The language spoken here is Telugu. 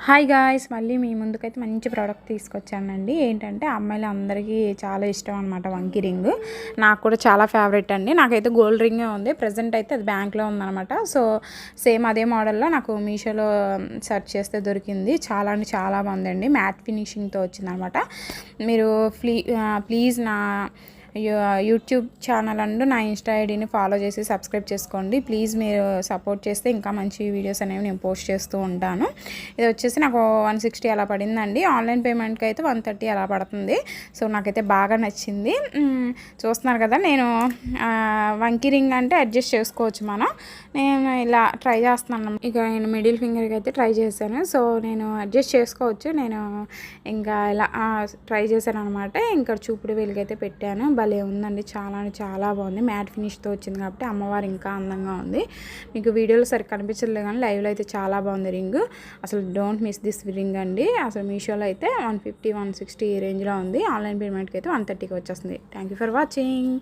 హాయ్ గాయ్స్, మళ్ళీ మీ ముందుకైతే మంచి ప్రోడక్ట్ తీసుకొచ్చానండి. ఏంటంటే అమ్మాయిలు అందరికీ చాలా ఇష్టం అనమాట వంకీ రింగ్. నాకు కూడా చాలా ఫేవరెట్ అండి. నాకైతే గోల్డ్ రింగే ఉంది. ప్రజెంట్ అయితే అది బ్యాంక్లో ఉందనమాట. సో సేమ్ అదే మోడల్లో నాకు మీషోలో సెర్చ్ చేస్తే దొరికింది. చాలా అంటే చాలా బాగుందండి. మ్యాట్ ఫినిషింగ్తో వచ్చిందనమాట. మీరు ప్లీజ్ నా యూట్యూబ్ ఛానల్ అండ్ నా ఇన్స్టా ఐడిని ఫాలో చేసి సబ్స్క్రైబ్ చేసుకోండి. ప్లీజ్ మీరు సపోర్ట్ చేస్తే ఇంకా మంచి వీడియోస్ అనేవి నేను పోస్ట్ చేస్తూ ఉంటాను. ఇది వచ్చేసి నాకు 160 అలా పడిందండి. ఆన్లైన్ పేమెంట్కి అయితే 130 అలా పడుతుంది. సో నాకైతే బాగా నచ్చింది. చూస్తున్నారు కదా, నేను వంకీ రింగ్ అంటే అడ్జస్ట్ చేసుకోవచ్చు మనం. నేను ఇలా ట్రై చేస్తున్నాను. ఇక నేను మిడిల్ ఫింగర్కి అయితే ట్రై చేశాను. సో నేను అడ్జస్ట్ చేసుకోవచ్చు. నేను ఇంకా ఇలా ట్రై చేశాను అనమాట. ఇంకా చూపుడు వేలికి అయితే పెట్టాను. భలే ఉందండి. చాలా చాలా బాగుంది. మ్యాట్ ఫినిష్తో వచ్చింది కాబట్టి అమ్మవారు ఇంకా అందంగా ఉంది. మీకు వీడియోలో సరిగ్గా కనిపించలేదు కానీ లైవ్లో అయితే చాలా బాగుంది రింగ్. అసలు డోంట్ మిస్ దిస్ రింగ్ అండి. అసలు మీషోలో అయితే 150 160 రేంజ్లో ఉంది. ఆన్లైన్ పేమెంట్కి అయితే 130కి వచ్చేస్తుంది. Thank you for watching.